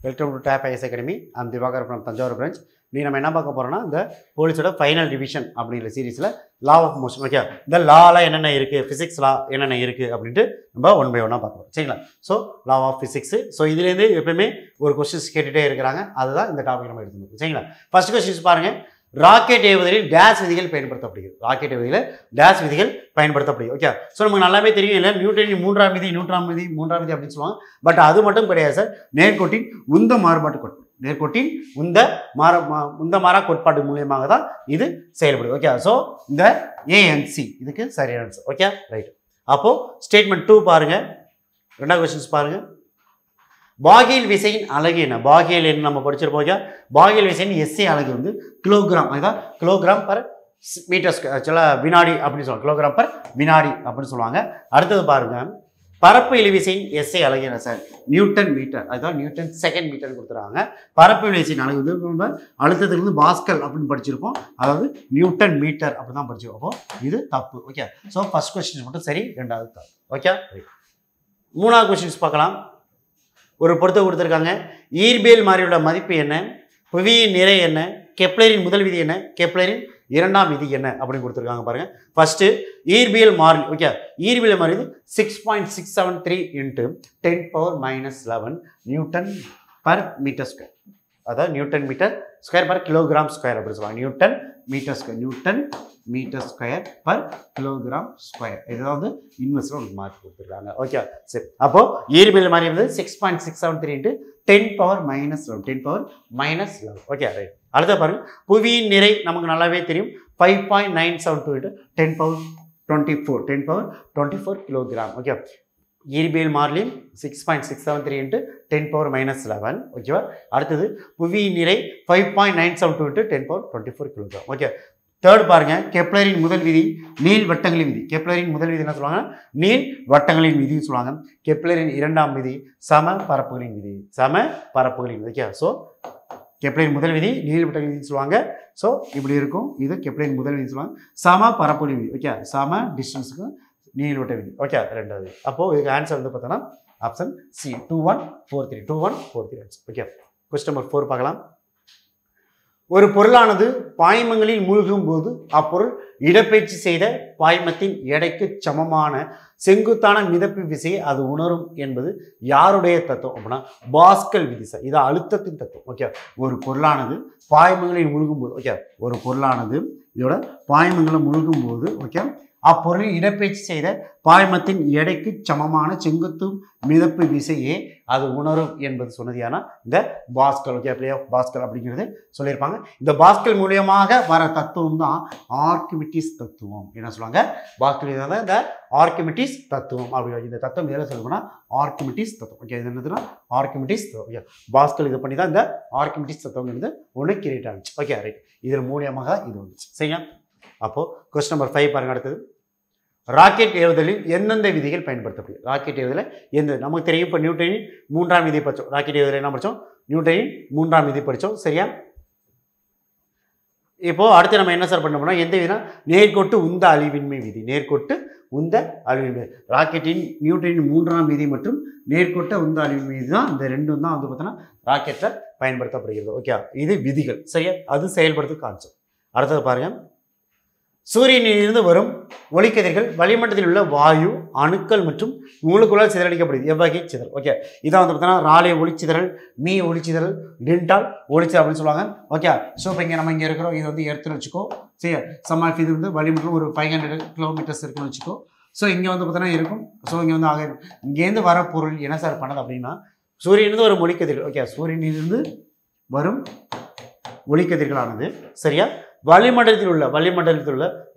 Welcome to tab IAS academy. I'm Divakar from Thanjavur branch. நீ நம்ம என்ன பார்க்க போகிறோம்னா, இந்த போலீஸோட ஃபைனல் டிவிஷன் அப்படிங்கிற சீரீஸில் லா ஆஃப் மோஷன். ஓகே, இந்த லாலாம் என்னென்ன இருக்குது, ஃபிசிக்ஸ் லா என்னென்ன இருக்குது அப்படின்ட்டு நம்ம ஒன் பை ஒன்னாக பார்க்க போகிறோம். சரிங்களா? So law of physics. So இதுலேருந்து எப்பவுமே ஒரு கொஸ்டின்ஸ் கேட்டுகிட்டே இருக்கிறாங்க. அதுதான் இந்த டாபிக் நம்ம எடுத்துக்கணும். சரிங்களா? ஃபர்ஸ்ட் கொஸ்டின்ஸ் பாருங்கள். ராக்கெட் ஏவுதலில் டேஸ் விதிகள் பயன்படுத்தப்படுகிறது. ராக்கெட் ஏவுதலில் டேஸ் விதிகள் பயன்படுத்தப்படுகிறது. ஓகே, ஸோ நமக்கு நல்லாவே தெரியும் இல்லை, நியூட்டனின் மூன்றாம் விதி அப்படின்னு சொல்லுவாங்க. பட் அது மட்டும் கிடையாது சார். நேர்கோட்டின் உந்த மாறுபாட்டு கோட்பாடு, நேர்கோட்டின் உந்த மாறா கோட்பாடு மூலியமாக தான் இது செயல்படுது. ஓகே, ஸோ இந்த ஏஎன்சி இதுக்கு சரியான ஆன்சர். Okay, right. அப்போ ஸ்டேட்மெண்ட் 2 பாருங்க. ரெண்டாவது கொஸ்டின்ஸ் பாருங்க. பாகியல் விசையின் அலகு என்ன? பாகியல் என்ன நம்ம படிச்சிருப்போம். பாகியல் விசையின் எஸ்ஐ அலகு வந்து கிலோகிராம். அதுதான் கிலோகிராம் பர் மீட்டர் ஸ்கொயர், வினாடி அப்படின்னு சொல்லுவாங்க. கிலோகிராம் பர் வினாடி அப்படின்னு சொல்லுவாங்க. அடுத்தது பாருங்க, பரப்பு இழுவிசையின் எஸ்ஐ அலகு என்ன சார்? Newton metre. அதுதான் நியூட்டன் செகண்ட் மீட்டர் கொடுத்துருக்காங்க. பரப்பு இழுவிசையின் அலகு வந்து நம்ம அழுத்தத்திலிருந்து பாஸ்கல் அப்படின்னு படிச்சிருப்போம். அதாவது நியூட்டன் மீட்டர் அப்படி தான் படிச்சிருப்போம். அப்போ இது தப்பு. ஓகே, ஸோ ஃபர்ஸ்ட் கொஸ்டின் மட்டும் சரி, ரெண்டாவது தப்பு. ஓகே, மூணாவது கொஸ்டின்ஸ் பார்க்கலாம். ஒரு பொருத்த கொடுத்துருக்காங்க. ஈர்பியல் மாறியோட மதிப்பு என்ன? புவியின் நிறை என்ன? கெப்லரின் முதல் விதி என்ன? கெப்லரின் இரண்டாம் விதி என்ன அப்படின்னு கொடுத்துருக்காங்க பாருங்க. ஃபர்ஸ்ட் ஈர்பியல் மாறிலி. ஓகே, ஈர்பியல் மாறிலி 6.673 × 10⁻11 நியூட்டன் பர் மீட்டர் ஸ்கொயர். அதாவது newton metre square per kilogram square அப்படின்னு சொல்லுவாங்க. Newton metre square, newton metre square per kilogram square. இதுதான் வந்து இன்வெர்ஸ்ல உங்களுக்கு மார்க் கொடுத்துருக்காங்க. ஓகே, சரி. அப்போ ஈர்பியல் மாறி வந்து 6.673 × 10⁻11. Okay, right. அடுத்த பாருங்க. புவியின் நிறை நமக்கு நல்லாவே தெரியும். 5.972 × 10⁻24 கிலோகிராம். ஓகே, ஈர்பியல் மாறிலியும் 6.673 × 10⁻11. ஓகேவா? அடுத்தது புவியின் நிறை 5.972 × 10⁻24 கிலோகிராம். ஓகே, தேர்ட் பாருங்க. கெப்லரின் முதல் விதி நீள் வட்டங்களின் விதி. கெப்லரின் முதல் விதி என்ன சொல்லுவாங்க? நீள் வட்டங்களின் விதின்னு சொல்லுவாங்க. கெப்லரின் இரண்டாம் விதி சம பரப்புகளின் விதி. சம பரப்புகளின் விதி. ஓகே, ஸோ கெப்லரின் முதல் விதி நீள் வட்டங்களின் விதி சொல்லுவாங்க. ஸோ இப்படி இருக்கும். இது கெப்லரின் முதல் விதி சொல்லுவாங்க. சம பரப்புகளின் விதி. ஓகே, சம டிஸ்டன்ஸுக்கு நீள்வட்ட விதி. ஓகே, ரெண்டாவது. அப்போ இதுக்கு ஆன்சர் வந்து பார்த்தோன்னா option C 2143 answer. Okay, question number 4 பார்க்கலாம். ஒரு பொருளானது பாய்மங்களில் மூழ்கும் போது அப்பொருள் இடப்பெயர்ச்சி செய்த பாய்மத்தின் எடைக்கு சமமான செங்குத்தான மிதப்பு விசையை அது உணரும் என்பது யாருடைய தத்துவம் அப்படின்னா பாஸ்கல் விதி சார். இது அழுத்தத்தின் தத்துவம். ஓகே, ஒரு பொருளானது பாய்மங்களில் மூழ்கும் போது, ஓகே, ஒரு பொருளானது இதோட பாய்மங்களை மூழ்கும் போது, ஓகே, அப்பொருளில் இடப்பெயர்ச்சி செய்த பாய்மத்தின் எடைக்கு சமமான செங்குத்து மிதப்பு விசையே அது உணரும் என்பது சொன்னதியானா இந்த pascal. Okay, play off pascal அப்படிங்கிறது சொல்லியிருப்பாங்க. இந்த பாஸ்கல் மூலியமாக வர தத்துவம் தான் ஆர்க்கிமிடிஸ் தத்துவம். என்ன சொல்லுவாங்க? பாஸ்கல் தான் இந்த ஆர்க்கிமிடிஸ் தத்துவம். அப்படி இந்த தத்துவம் எதில் சொல்லணும்னா ஆர்க்கிமிடிஸ் தத்துவம். ஓகே, இது என்னதுன்னா ஆர்க்கிமிடிஸ் தத்துவம். ஓகே, பாஸ்கல் இது பண்ணி தான் இந்த ஆர்க்கிமிடிஸ் தத்துவங்கிறது ஒன்று கிரியேட் ஆகிடுச்சு. Okay, right. இதன் மூலியமாக இது வந்துச்சு. சரிங்களா? அப்போது கொஸ்டின் நம்பர் 5 பாருங்க. அடுத்தது, ராக்கெட் ஏவுதலில் எந்தெந்த விதிகள் பயன்படுத்தப்படுது? ராக்கெட் ஏவுதலில் எந்த நமக்கு தெரியும். இப்போ நியூட்டனின் மூன்றாம் விதி படித்தோம். ராக்கெட் ஏவுதலில் என்ன படித்தோம்? நியூட்டனின் மூன்றாம் விதி படித்தோம். சரியா? இப்போ அடுத்து நம்ம என்ன சார் பண்ணோம்னா எந்த விதினா நேர்கோட்டு உந்த அழிவின்மை விதி. நேர்கோட்டு உந்த அழிவின்மை. ராக்கெட்டின் நியூட்டனின் மூன்றாம் விதி மற்றும் நேர்கோட்ட உந்த அழிவின்மை விதி தான், இந்த ரெண்டும் தான் வந்து பார்த்தோன்னா ராக்கெட்டில் பயன்படுத்தப்படுகிறது. ஓகே, இது விதிகள். சரியா? அது செயல்படுத்து கான்செப்ட். அடுத்தது பாருங்க. சூரியனிலிருந்து வரும் ஒளிக்கதிர்கள் வளிமண்டலத்தில் உள்ள வாயு அணுக்கள் மற்றும் மூலக்கூறால் சிதறடிக்கப்படுது. எவ்வகை சிதறல்? ஓகே, இதான் வந்து பார்த்தீங்கன்னா ராலே ஒளிச்சிதறல், மீ ஒளிச்சிதறல், டின்டால் ஒளிச்சிதல் அப்படின்னு சொல்லுவாங்க. ஓகே, ஸோ இப்போ இங்கே நம்ம இங்கே இருக்கிறோம். இது வந்து எடுத்துன்னு வச்சுக்கோ. சரி, சமாஃப் இது வந்து வளிமண்டலம் ஒரு 500 கிலோமீட்டர்ஸ் இருக்குன்னு வச்சுக்கோ. ஸோ இங்கே வந்து பார்த்தீங்கன்னா இருக்கும். ஸோ இங்கே வந்து இங்கேருந்து வர பொருள் என்ன சார் பண்ணது அப்படின்னா சூரியனிலிருந்து வரும் ஒளிக்கதிர்கள். ஓகே, சூரியனிலிருந்து வரும் ஒளிக்கதிர்களானது சரியா வளிமண்டலத்தில் உள்ள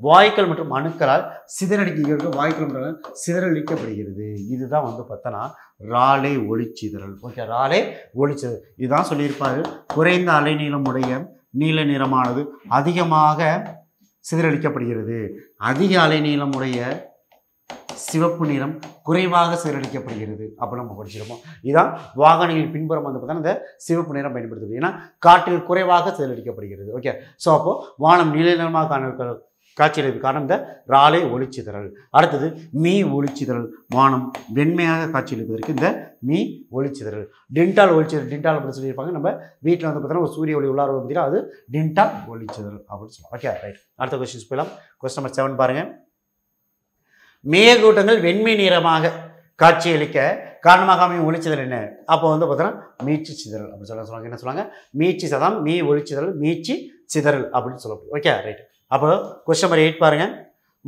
வாயுக்கள் மற்றும் அணுக்களால் வாயுக்கள் மற்றும் சிதறடிக்கப்படுகிறது. இதுதான் வந்து பார்த்தோன்னா ராலே ஒளிச்சிதறல். ஓகே, ராலே ஒளிச்சிதறல் இதுதான் சொல்லியிருப்பாரு. குறைந்த அலைநீளமுடைய நீல நிறமானது அதிகமாக சிதறடிக்கப்படுகிறது. அதிக அலைநீளமுடைய சிவப்பு நிறம் குறைவாக சிதறடிக்கப்படுகிறது அப்படி நம்ம படிச்சிருப்போம். இதுதான் வாகனங்களின் பின்புறம் வந்து பார்த்தா இந்த சிவப்பு நிறம் பயன்படுத்துது. ஏன்னா காற்றில் குறைவாக சிதறடிக்கப்படுகிறது. ஓகே, ஸோ அப்போ வானம் நீல நிறமாக காட்சியளிப்பு காரணம் இந்த ராலே ஒளிச்சிதறல். அடுத்தது மீ ஒளிச்சிதறல், வானம் வெண்மையாக காட்சியளிப்பதற்கு இந்த மீ ஒளிச்சிதறல். டிண்டால் ஒளிச்சிதறல், டிண்டால் அப்படின்னு சொல்லியிருப்பாங்க. நம்ம வீட்டில் வந்து பார்த்தீங்கன்னா ஒரு சூரிய ஒளி உள்ளார பார்த்தீங்கன்னா அது டிண்டால் ஒளிச்சிதறல் அப்படின்னு சொல்லுவோம். Okay right. அடுத்த கொஸ்டின்ஸ் போயிடலாம். கொஸ்டின் நம்பர் 7 பாருங்க. மேகக்கூட்டங்கள் வெண்மை நிறமாக காட்சியளிக்க காரணமாக அமையும் ஒளிச்சிதறல் என்ன? அப்போ வந்து பார்த்தீங்கன்னா மீட்சி சிதறல் அப்படின்னு சொல்லுவாங்க. என்ன சொல்லுவாங்க? மீட்சி சதம், மீ ஒளிச்சிதறல், மீட்சி சிதறல் அப்படின்னு சொல்லப்படும். Okay right. அப்போ கொஸ்டின் நம்பர் 8 பாருங்க.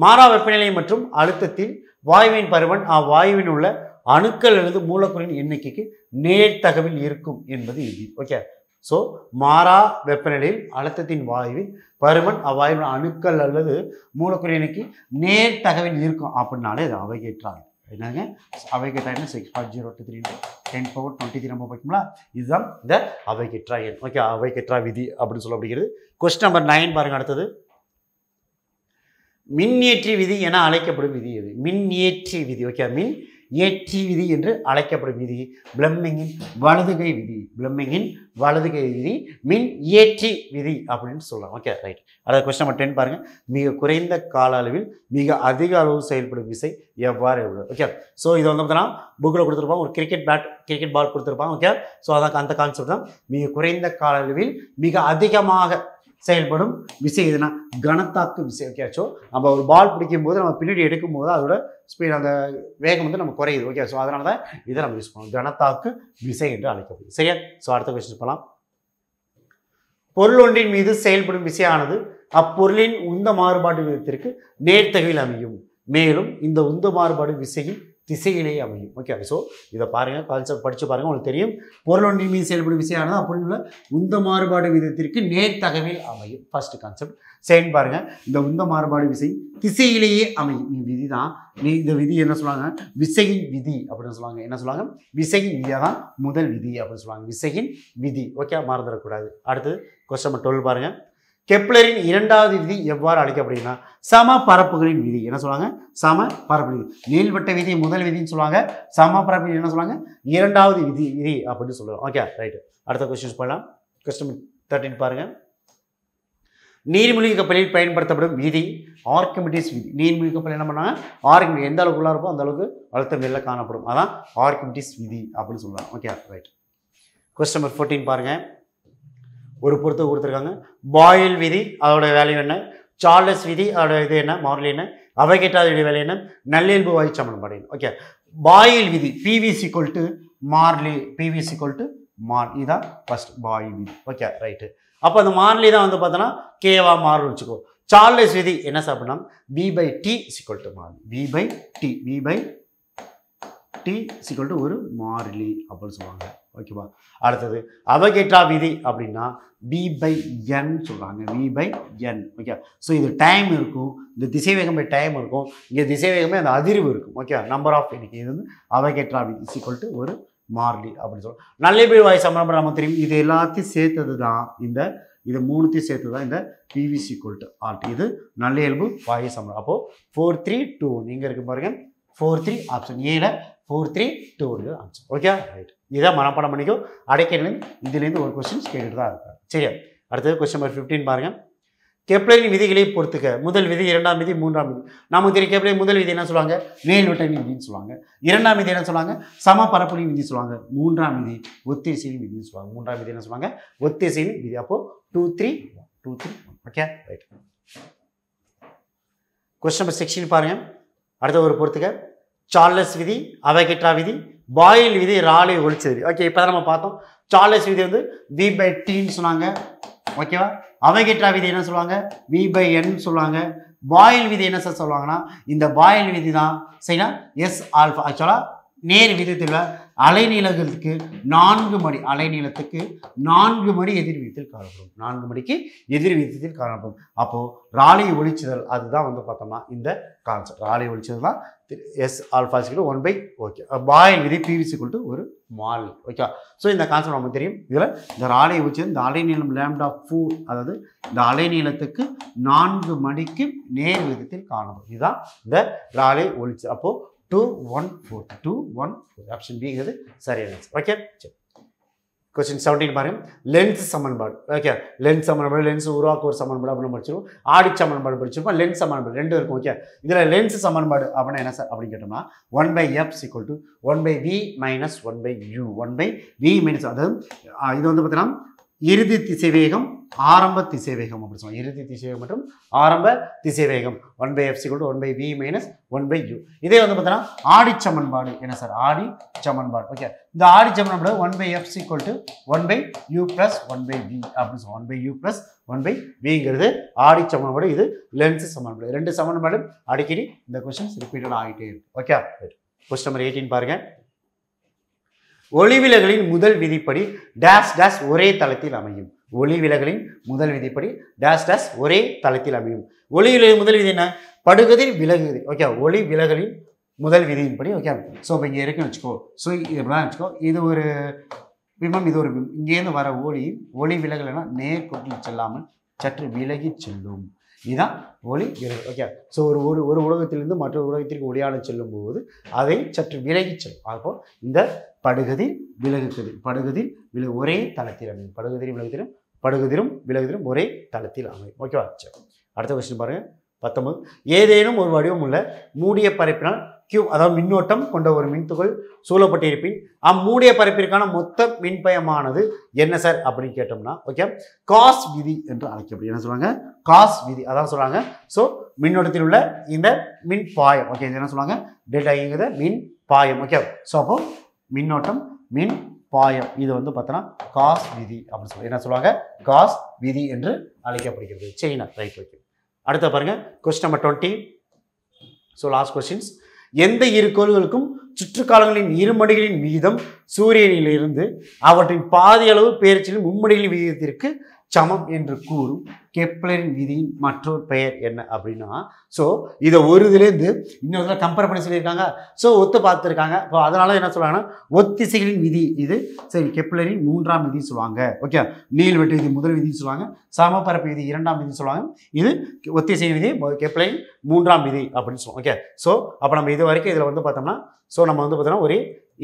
மாறா வெப்பநிலை மற்றும் அழுத்தத்தில் வாயுவின் பருமன் அவ்வாயுவின் உள்ள அணுக்கள் அல்லது மூலக்கூறின் எண்ணிக்கைக்கு நேர்த்தகவில் இருக்கும் என்பது விதி. ஓகே. ஸோ மாறா வெப்பநிலையில் அழுத்தத்தின் வாயுவின் பருமன் அவ்வாயுவின் அணுக்கள் அல்லது மூலக்கூறின் எண்ணிக்கை நேர்த்தகவில் இருக்கும் அப்படின்னாலே அது அவைகேற்றாங்க. என்னங்க அவைகேற்றா என்ன? 6.023 10 power 23 நம்ம பார்க்கணுங்களா? இதுதான் இந்த அவைகேற்றா எண். ஓகே, அவைகேற்றா விதி அப்படின்னு சொல்லப்படுகிறது. கொஸ்டின் நம்பர் 9 பாருங்க. அடுத்தது மின்னியற்றி விதி என அழைக்கப்படும் விதி எது? மின்னியற்றி விதி. ஓகே, மின் ஏற்றி விதி என்று அழைக்கப்படும் விதி பிளம்மிங்கின் வலதுகை விதி. பிளம்மிங்கின் வலதுகை விதி மின் ஏற்றி விதி அப்படின்னு சொல்லலாம். Okay right. அதாவது கொஸ்டின் நம்பர் 10 பாருங்க. மிக குறைந்த கால அளவில் மிக அதிக அளவு செயல்படும் விசை எவ்வாறு எவ்வளவு? ஓகே. ஸோ இது வந்து பார்த்தீங்கன்னா புக்கில் கொடுத்துருப்பாங்க. ஒரு கிரிக்கெட் பால் கொடுத்துருப்பாங்க. ஓகே. ஸோ அதான் அந்த கான்செப்ட் தான். மிக குறைந்த கால அளவில் மிக அதிகமாக செயல்படும் விசை எதுனா கனத்தாக்கு விசை. ஓகே. ஸோ நம்ம ஒரு பால் பிடிக்கும் போது நம்ம பின்னாடி எடுக்கும் போது அதோட ஸ்பீட் அந்த வேகம் வந்து நம்ம குறையுது. ஓகே. ஸோ அதனால தான் இதை நம்ம யூஸ் பண்ணுவோம். கனத்தாக்கு விசை என்று அழைக்கப்படுது. சரியா? ஸோ அடுத்த கொஸ்டின் போகலாம். பொருள் ஒன்றின் மீது செயல்படும் விசையானது அப்பொருளின் உந்த மாறுபாடு விதத்திற்கு நேர்த்தகவில் அமையும். மேலும் இந்த உந்த மாறுபாடு விசையின் திசையிலேயே அமையும். ஓகே. ஸோ இதை பாருங்கள், கான்செப்ட் படித்து பாருங்கள், உங்களுக்கு தெரியும். பொருள் ஒன்றின் மீது செயல்படும் விசையானது அப்பொருள் உந்த மாறுபாடு விதத்திற்கு நேர்த்தகவில் அமையும். First concept. செகண்ட் பாருங்கள், இந்த உந்த மாறுபாடு விசை திசையிலேயே அமையும். நீ விதி தான். இந்த விதி என்ன சொல்லுவாங்க? விசையின் விதி அப்படின்னு சொல்லுவாங்க. என்ன சொல்லுவாங்க? விசையின் விதியாக தான் முதல் விதி அப்படின்னு சொல்லுவாங்க. விசையின் விதி. ஓகே, மறந்துடக்கூடாது. அடுத்தது கொஸ்டின் நம்பர் 12 பாருங்கள். கெப்லரின் இரண்டாவது விதி எவ்வாறு அழைக்கப்படுகிறா? சம பரப்புகளின் விதி. என்ன சொல்லுவாங்க? சம பரப்பு விதி. நீள்வட்ட விதி முதல் விதின்னு சொல்லுவாங்க. சம பரப்பு என்ன சொல்லுவாங்க? இரண்டாவது விதி அப்படின்னு சொல்லுவாங்க. Okay right. அடுத்த கொஸ்டின்ஸ் போகலாம். கொஸ்டின் 13 பாருங்க. நீர்மூழ்கி கப்பலில் பயன்படுத்தப்படும் விதி ஆர்க்கிமிடிஸ் விதி. நீர்மூழ்கி கப்பல் என்ன பண்ணாங்க? ஆர்க்கிமிடிஸ் எந்த அளவுக்குள்ளா இருப்போ அந்த அளவுக்கு அழுத்தம் வெளில காணப்படும். அதான் ஆர்க்கிமிடிஸ் விதி அப்படின்னு சொல்லுவாங்க. Okay right. கொஸ்டின் நம்பர் 14 பாருங்க. ஒரு பொறுத்து கொடுத்துருக்காங்க. பாயில் விதி அதோட வேல்யூ என்ன? சார்லஸ் விதி அதோட இது என்ன? மாறிலி என்ன? அவைகேற்றா விதி வேல்யூ என்ன? நல்லியல்பு வாயு சமன்பாடு. ஓகே. பாயில் விதி பிவி = மாறிலி, பிவி = மார். இதுதான் ஃபர்ஸ்ட் பாயில் விதி. Okay right. அப்போ அந்த மாறிலி தான் வந்து பார்த்தோன்னா கேவா மாறுன்னு வச்சுக்கோ. சார்லஸ் விதி என்ன சாப்பிட்னா V/T = மாறிலி. V/T = ஒரு மாறிலி அப்படின்னு சொல்லுவாங்க. ஓகேவா? அடுத்தது அவைகேற்றா விதி அப்படின்னா V/N சொல்கிறாங்க. V/N. ஓகே. ஸோ இது டைம் இருக்கும், இந்த திசைவேகமே டைம் இருக்கும், இங்கே திசைவேகமே அந்த அதிர்வு இருக்கும். ஓகே, நம்பர் ஆஃப் எண்ணிக்கை. இது வந்து அவைகேற்றா விதி = ஒரு மாறிலி அப்படின்னு சொல்லுவோம். நல்லியல்பு வாயு சமன்பாடு நமக்கு தெரியும். இது எல்லாத்தையும் சேர்த்தது தான் இது மூணுத்தையும் சேர்த்து தான் இந்த PV = RT. இது நல்லியல்பு வாயு சமன்பாடு. அப்போது 432 நீங்கள் இருக்கு பாருங்க. 43 ஆப்ஷன் ஏல 432 ஆன்சர். Okay right. இதை மனப்பாடம் பண்ணிக்கோ. அடைக்கிறதுலேருந்து இதுலேருந்து ஒரு கொஸ்டின்ஸ் கேட்டுட்டு தான் இருக்காங்க. சரியா? அடுத்தது கொஸ்டின் நம்பர் 15 பாருங்க. கெப்லரின் விதிகளை பொறுத்துக்க. முதல் விதி, இரண்டாம் விதி, மூன்றாம் விதி. நமக்கு தெரியும் கெப்லரின் முதல் விதி என்ன சொல்லுவாங்க? நீள்வட்டவின் விதின்னு சொல்லுவாங்க. இரண்டாம் விதி என்ன சொல்லுவாங்க? சம பரப்புகளின் விதி சொல்லுவாங்க. மூன்றாம் விதி ஒத்திசையின் விதின்னு சொல்லுவாங்க. மூன்றாம் விதி என்ன சொல்லுவாங்க? ஒத்திசையின் விதி. அப்போ 2 3 1 2 3 1. Okay right. கொஸ்டின் நம்பர் 16 பாருங்க. அடுத்த ஒரு பொறுத்துக்க. சார்லஸ் விதி, அவைகேற்றா விதி, பாயில் விதி, ராலே ஒளிச்சிதறல். ஓகே, இப்போ தான் நம்ம பார்த்தோம். சார்லஸ் விதி வந்து V/Tன்னு சொன்னாங்க. ஓகேவா? அவைகேற்றா விதி என்ன சொல்லுவாங்க? V/N சொல்லுவாங்க. பாயில் விதி என்ன சார் சொல்லுவாங்கன்னா இந்த பாயில் விதி தான் சரிங்களா? S∝. ஆக்சுவலாக நேர் விதத்தில் அலைநீளத்துக்கு 4 மணி, அலைநீளத்துக்கு 4 மணி எதிர் விதத்தில் காணப்படும். 4 மணிக்கு எதிர் விதத்தில் காணப்படும். அப்போது ராலே ஒளிச்சிதறல் அதுதான் வந்து பார்த்தோம்னா இந்த கான்செப்ட். ராலே ஒளிச்சிதறல் தான் S∝ 1/. ஓகே. பாயில் விதி PV = ஒரு மாறிலி. ஓகே. ஸோ இந்த கான்செப்ட் நமக்கு தெரியும். இதில் இந்த ராலே ஒளிச்சிதறல் இந்த அலைநீளம் λ4, அதாவது இந்த அலைநீளத்துக்கு 4 மணிக்கு நேர் விதத்தில் காணப்படும். இதுதான் இந்த ராலே ஒளிச்சிதறல். அப்போது 2 1 4 2 1 4 ஆப்ஷன் பிங்கிறது சரியான ஆன்சர். ஓகே சரி. கொஸ்டின் 17 பாருங்க லென்ஸ் சமன்பாடு. ஓகே, லென்ஸ் சமன்பாடு, லென்ஸ் உருவாக்க ஒரு சமன்பாடு அப்படின்னு படிச்சிருக்கோம். ஆடி சமன்பாடு படிச்சிருப்போம், லென்ஸ் சமன்பாடு ரெண்டு இருக்கும். ஓகே, இதில் லென்ஸ் சமன்பாடு அப்படின்னா என்ன சார் அப்படின்னு கேட்டோம்னா 1/f = 1/v - 1/u 1/v - அதாவது இது வந்து பார்த்தீங்கன்னா இறுதி திசைவேகம் ஆரம்ப திசைவேகம் அப்படி சொல்லுவாங்க. இறுதி திசைவேகம் மற்றும் ஆரம்ப திசைவேகம் 1/f = 1/v - 1/u. இதே வந்து பார்த்தீங்கன்னா ஆடி சமன்பாடு என்ன சார்? ஆடி சமன்பாடு. ஓகே, இந்த ஆடி சமன்பாடு 1/f = 1/u + 1/v அப்படின்னு சொல்லுவோம். 1/u + 1/vங்கிறது ஆடி சமன்பாடு. இது லென்ஸ் சமன்பாடு. ரெண்டு சமன்பாடு அடிக்கடி இந்த கொஸ்டின்ஸ் ரிப்பீட்டட் ஆகிட்டே இருக்கு. ஓகே, கொஸ்டின் நம்பர் 18 பாருங்க. ஒளிவிலகலின் முதல் விதிப்படி டேஷ் டேஷ் ஒரே தளத்தில் அமையும். ஒளிவிலகலின் முதல் விதிப்படி டேஷ் டேஷ் ஒரே தளத்தில் அமையும். ஒளிவிலகலின் முதல் விதி என்ன? படுகதிர் விலகுதி. ஓகே, ஒளி விலகலின் முதல் விதியின்படி. ஓகே, ஸோ இப்போ இங்கே இருக்குன்னு வச்சுக்கோ. ஸோ இப்படிலாம் வச்சுக்கோ. இது ஒரு பிம்பம், இது ஒரு பிம்பம். இங்கேருந்து வர ஒளி விலகலைன்னா நேர்கோட்டில் செல்லாமல் சற்று விலகி செல்லும். இதுதான் ஒளி விலகல். ஓகே, ஸோ ஒரு உலகத்திலிருந்து மற்றொரு உலகத்திற்கு ஒளியாளம் செல்லும் போது அதை சற்று விலகி செல்லும். அப்போ இந்த படுகதிர் விலகுகதிர், படுகதிர் விலகு ஒரே தளத்தில் அமையும். படுகதிரும் விலகுதிரும் ஒரே தளத்தில் அமையும். ஓகேவா? சரி, அடுத்த கொஸ்டின் பாருங்க 19. ஏதேனும் ஒரு வடிவம் உள்ள மூடிய பரப்பினால் Q அதாவது மின்னோட்டம் கொண்ட ஒரு மின்துகள் சூழப்பட்டிருப்பின் அம்மூடிய பரப்பிற்கான மொத்த மின்பயமானது என்ன சார் அப்படின்னு கேட்டோம்னா, ஓகே, காஸ் விதி என்று அழைக்கப்படும். என்ன சொல்றாங்க? காஸ் விதி. அதான் சொல்றாங்க. ஸோ மின்னோட்டத்தில் உள்ள இந்த மின் பாயம். ஓகே, இது என்ன சொல்லுவாங்க? டெல்டா மின் பாயம். ஓகே, ஸோ அப்போ மின்னோட்டம் மின் பாயம் இது வந்து பார்த்தோன்னா காஸ் விதி அப்படின்னு சொல்லி என்ன சொல்லுவாங்க? காஸ் விதி என்று அழைக்கப்படுகிறது. சரிண்ணா, ரைட். ஓகே, அடுத்த பாருங்க question number 20. So last questions. எந்த இரு கோள்களுக்கும் சுற்றுக்காலங்களின் இருமடிகளின் விகிதம் சூரியனிலிருந்து அவற்றின் பாதி அளவு பெயர்ச்சியின் மும்மடிகளின் விகிதத்திற்கு சமம் என்று கூறும் கெப்லரின் விதியின் மற்றொரு பெயர் என்ன அப்படின்னா, ஸோ இதை ஒரு இதுலேருந்து இன்னொரு இதில் கம்பேர் பண்ணி சொல்லியிருக்காங்க. ஸோ ஒத்து பார்த்துருக்காங்க. இப்போ அதனால என்ன சொல்லுவாங்கன்னா ஒத்திசைகளின் விதி இது. சரி, கெப்லரின் 3ஆம் விதி சொல்லுவாங்க. ஓகே, நீள்வெட்டு விதி முதல் விதி சொல்லுவாங்க. சமபரப்பு விதி 2ஆம் விதி சொல்லுவாங்க. இது ஒத்திசை விதி கெப்லரின் 3ஆம் விதி அப்படின்னு சொல்லுவோம். ஓகே, ஸோ அப்போ நம்ம இது வரைக்கும் இதில் வந்து பார்த்தோம்னா ஸோ நம்ம வந்து பார்த்தோம்னா ஒரு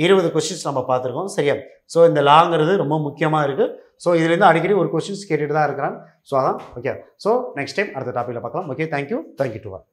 20 கொஸ்டின்ஸ் நம்ம பார்த்துருக்கோம். சரியா? ஸோ இந்த லாங்கிறது ரொம்ப முக்கியமாக இருக்குது. ஸோ இதுலேருந்து அடிக்கடி ஒரு கொஸ்டின்ஸ் கேட்டுட்டு தான் இருக்கிறாங்க. ஸோ அதான். ஓகே, ஸோ நெக்ஸ்ட் டைம் அடுத்த டாப்பிக்கில் பார்க்கலாம். Okay, thank you to all.